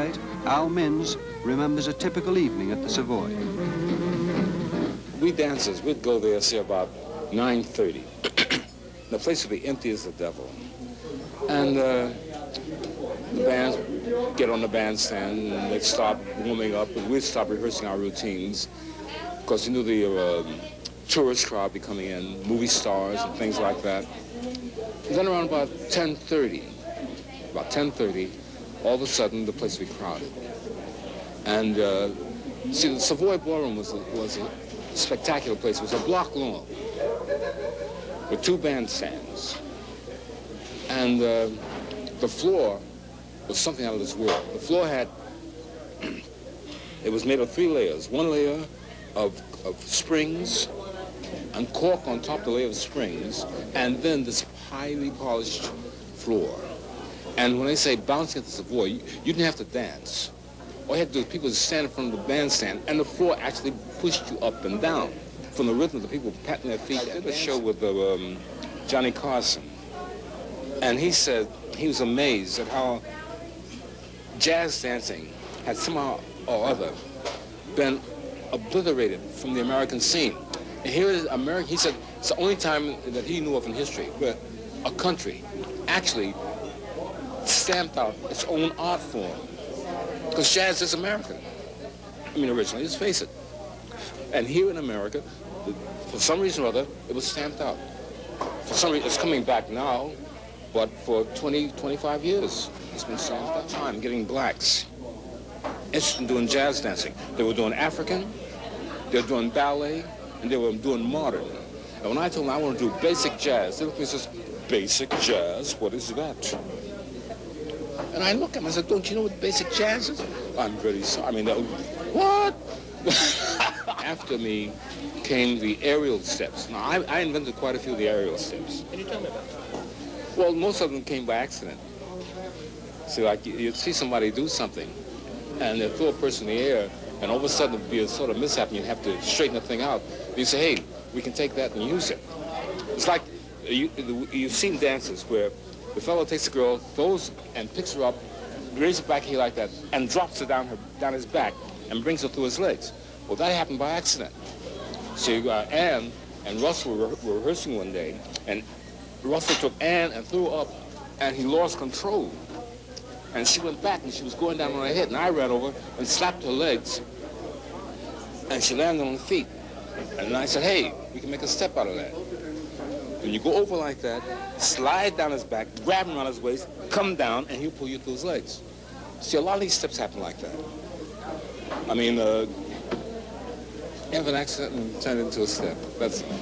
1938, Al Minns remembers a typical evening at the Savoy. We dancers, we'd go there, say, about 9:30. The place would be empty as the devil. And the bands get on the bandstand, and they'd start warming up, and we'd start rehearsing our routines, because you knew the tourist crowd be coming in, movie stars and things like that. And then around about 10:30, all of a sudden the place would be crowded. And see, the Savoy Ballroom was a spectacular place. It was a block long with 2 bandstands. And the floor was something out of this world. The floor had, it was made of 3 layers. 1 layer of springs and cork on top of the layer of springs, and then this highly polished floor. And when they say bouncing at the Savoy, you didn't have to dance. All you had to do is people would stand in front of the bandstand, and the floor actually pushed you up and down from the rhythm of the people patting their feet. I did a show with Johnny Carson, and he said he was amazed at how jazz dancing had somehow or other been obliterated from the American scene. And here is America. He said it's the only time that he knew of in history where a country actually stamped out its own art form. Because jazz is American. I mean, originally, let's face it. And here in America, for some reason or other, it was stamped out. For some reason, it's coming back now, but for 20, 25 years, it's been stamped out. Time getting blacks interested in doing jazz dancing. They were doing African, they were doing ballet, and they were doing modern. And when I told them I want to do basic jazz, they looked at me and said, "Basic jazz? What is that?" And I looked at them and said, "Don't you know what basic jazz is?" "I'm very sorry." I mean, what? After me came the aerial steps. Now, I invented quite a few of the aerial steps. Can you tell me about that? Well, most of them came by accident. So, like, you'd see somebody do something, and they'd throw a person in the air, and all of a sudden it'd be a sort of mishap, and you'd have to straighten the thing out. You say, "Hey, we can take that and use it." It's like you've seen dances where the fellow takes the girl, throws and picks her up, raises her back here like that, and drops her down his back and brings her through his legs. Well, that happened by accident. So Ann and Russell were rehearsing one day, and Russell took Ann and threw her up, and he lost control. And she went back, and she was going down on her head, and I ran over and slapped her legs, and she landed on her feet. And I said, "Hey, we can make a step out of that." When you go over like that, slide down his back, grab him around his waist, come down, and he'll pull you through his legs. See, a lot of these steps happen like that. I mean, you have an accident and turn it into a step. That's all.